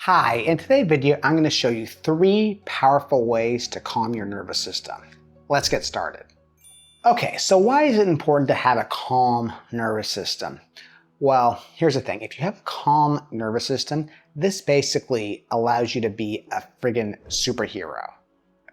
Hi, in today's video, I'm going to show you 3 powerful ways to calm your nervous system. Let's get started. Okay, so why is it important to have a calm nervous system? Well, here's the thing. If you have a calm nervous system, this basically allows you to be a friggin' superhero.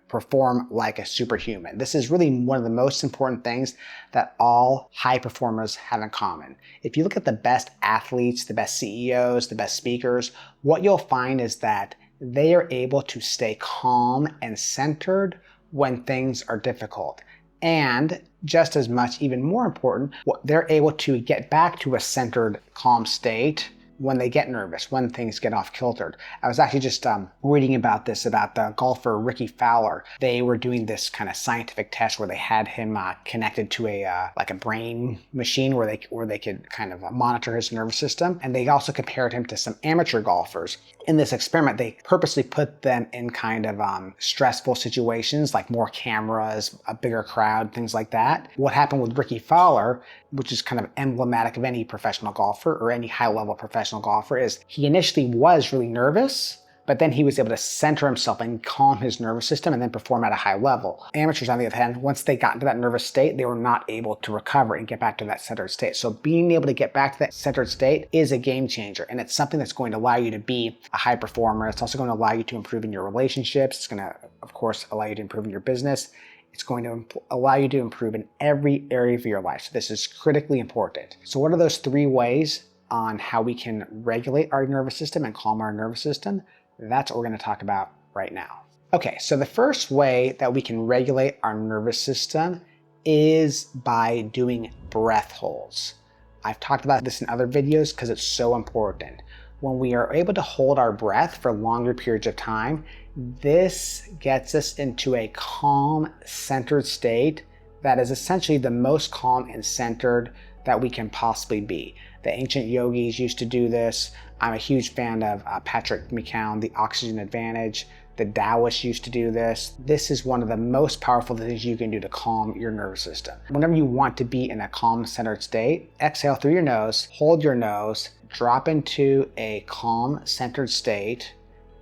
Perform like a superhuman. This is really one of the most important things that all high performers have in common. If you look at the best athletes, the best CEOs, the best speakers, what you'll find is that they are able to stay calm and centered when things are difficult. And just as much, even more important, they're able to get back to a centered, calm state when they get nervous, when things get off kiltered. I was actually just reading about this, about the golfer Ricky Fowler. They were doing this kind of scientific test where they had him connected to a brain machine where they could kind of monitor his nervous system. And they also compared him to some amateur golfers. In this experiment, they purposely put them in kind of stressful situations, like more cameras, a bigger crowd, things like that. What happened with Ricky Fowler, which is kind of emblematic of any professional golfer or any high-level professional golfer, is he initially was really nervous, but then he was able to center himself and calm his nervous system and then perform at a high level. Amateurs, on the other hand, once they got into that nervous state, they were not able to recover and get back to that centered state. So being able to get back to that centered state is a game changer, and it's something that's going to allow you to be a high performer. It's also going to allow you to improve in your relationships. It's going to, of course, allow you to improve in your business. It's going to allow you to improve in every area of your life. So this is critically important. So what are those 3 ways on how we can regulate our nervous system and calm our nervous system? That's what we're going to talk about right now. Okay, so the first way that we can regulate our nervous system is by doing breath holds. I've talked about this in other videos because it's so important. When we are able to hold our breath for longer periods of time, this gets us into a calm, centered state that is essentially the most calm and centered that we can possibly be. The ancient yogis used to do this. I'm a huge fan of Patrick McKeown, The Oxygen Advantage. The Taoists used to do this. This is one of the most powerful things you can do to calm your nervous system. Whenever you want to be in a calm, centered state, exhale through your nose, hold your nose, drop into a calm, centered state,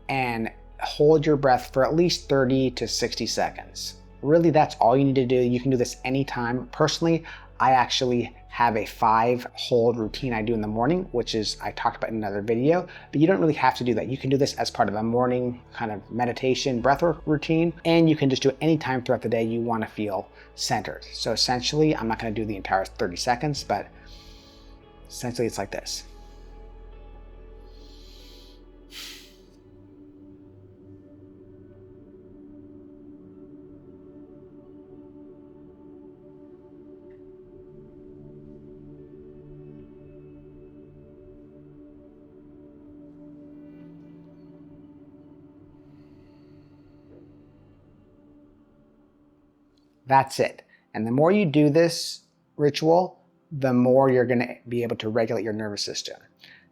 and hold your breath for at least 30 to 60 seconds. Really, that's all you need to do. You can do this anytime. Personally, I actually have a 5 hold routine I do in the morning, which is I talked about in another video, but you don't really have to do that. You can do this as part of a morning kind of meditation breathwork routine, and you can just do it anytime throughout the day you want to feel centered. So essentially, I'm not going to do the entire 30 seconds, but essentially it's like this. That's it. And the more you do this ritual, the more you're going to be able to regulate your nervous system.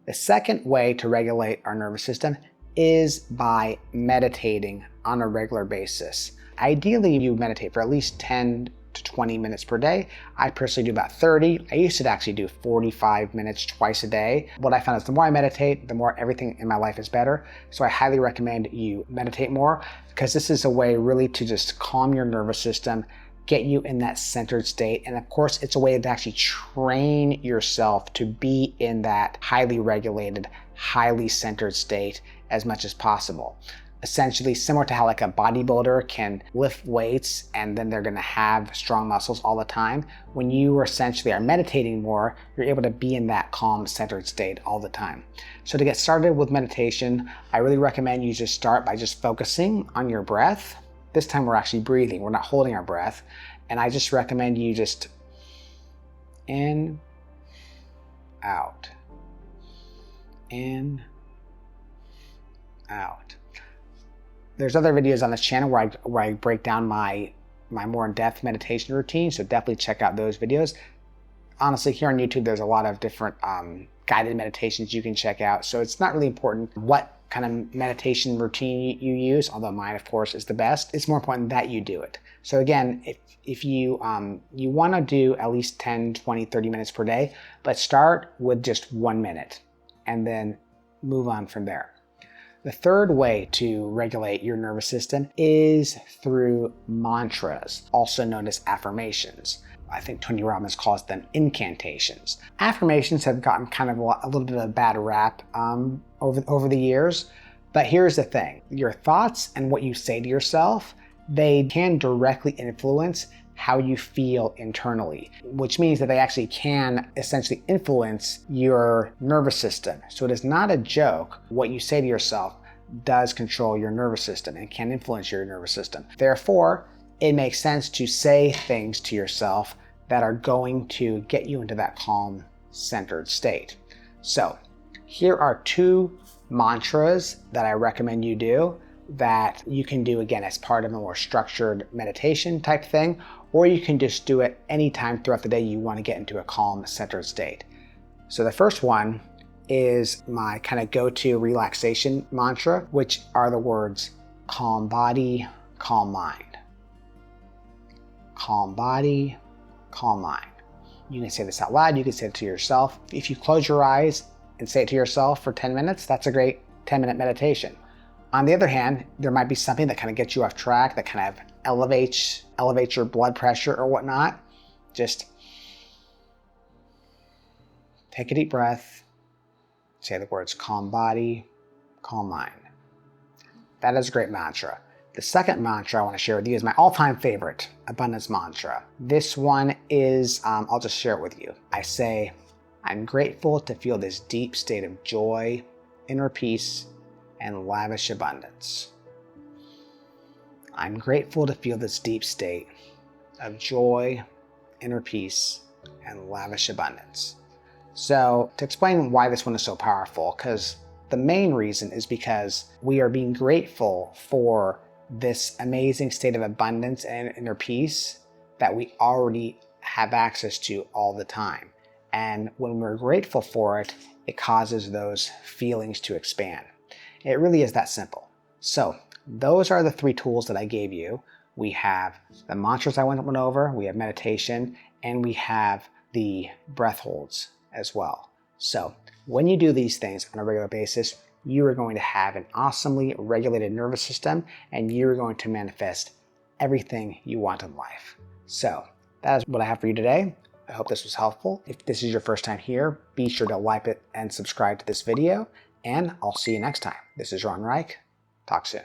The second way to regulate our nervous system is by meditating on a regular basis. Ideally, you meditate for at least 10 to 20 minutes per day. I personally do about 30. I used to actually do 45 minutes twice a day. What I found is the more I meditate, the more everything in my life is better. So I highly recommend you meditate more, because this is a way really to just calm your nervous system, get you in that centered state. And of course, it's a way to actually train yourself to be in that highly regulated, highly centered state as much as possible. Essentially similar to how like a bodybuilder can lift weights and then they're going to have strong muscles all the time. When you essentially are meditating more, you're able to be in that calm, centered state all the time. So to get started with meditation, I really recommend you just start by just focusing on your breath. This time we're actually breathing, we're not holding our breath. And I just recommend you just in, out, in, out. There's other videos on this channel where I break down my more in-depth meditation routine, so definitely check out those videos. Honestly, here on YouTube, there's a lot of different guided meditations you can check out, so it's not really important what kind of meditation routine you use, although mine, of course, is the best. It's more important that you do it. So again, if you want to do at least 10, 20, 30 minutes per day, but start with just 1 minute and then move on from there. The third way to regulate your nervous system is through mantras, also known as affirmations. I think Tony Robbins calls them incantations. Affirmations have gotten kind of a little bit of a bad rap over the years, but here's the thing. Your thoughts and what you say to yourself, they can directly influence how you feel internally, which means that they actually can essentially influence your nervous system. So it is not a joke. What you say to yourself does control your nervous system and can influence your nervous system. Therefore, it makes sense to say things to yourself that are going to get you into that calm, centered state. So here are 2 mantras that I recommend you do that you can do again as part of a more structured meditation type thing, or you can just do it anytime throughout the day you want to get into a calm, centered state. So the first one is my kind of go-to relaxation mantra, which are the words calm body, calm mind. Calm body, calm mind. You can say this out loud, you can say it to yourself. If you close your eyes and say it to yourself for 10 minutes, that's a great 10-minute meditation. On the other hand, there might be something that kind of gets you off track, that kind of elevates your blood pressure or whatnot. Just take a deep breath, say the words calm body, calm mind. That is a great mantra. The second mantra I want to share with you is my all-time favorite abundance mantra. This one is, I'll just share it with you. I say, I'm grateful to feel this deep state of joy, inner peace, and lavish abundance. I'm grateful to feel this deep state of joy, inner peace, and lavish abundance. So to explain why this one is so powerful, because the main reason is because we are being grateful for this amazing state of abundance and inner peace that we already have access to all the time. And when we're grateful for it, it causes those feelings to expand. It really is that simple. So those are the 3 tools that I gave you. We have the mantras I went over, we have meditation, and we have the breath holds as well. So when you do these things on a regular basis, you are going to have an awesomely regulated nervous system, and you're going to manifest everything you want in life. So that is what I have for you today. I hope this was helpful. If this is your first time here, be sure to like it and subscribe to this video, and I'll see you next time. This is Reich. Talk soon.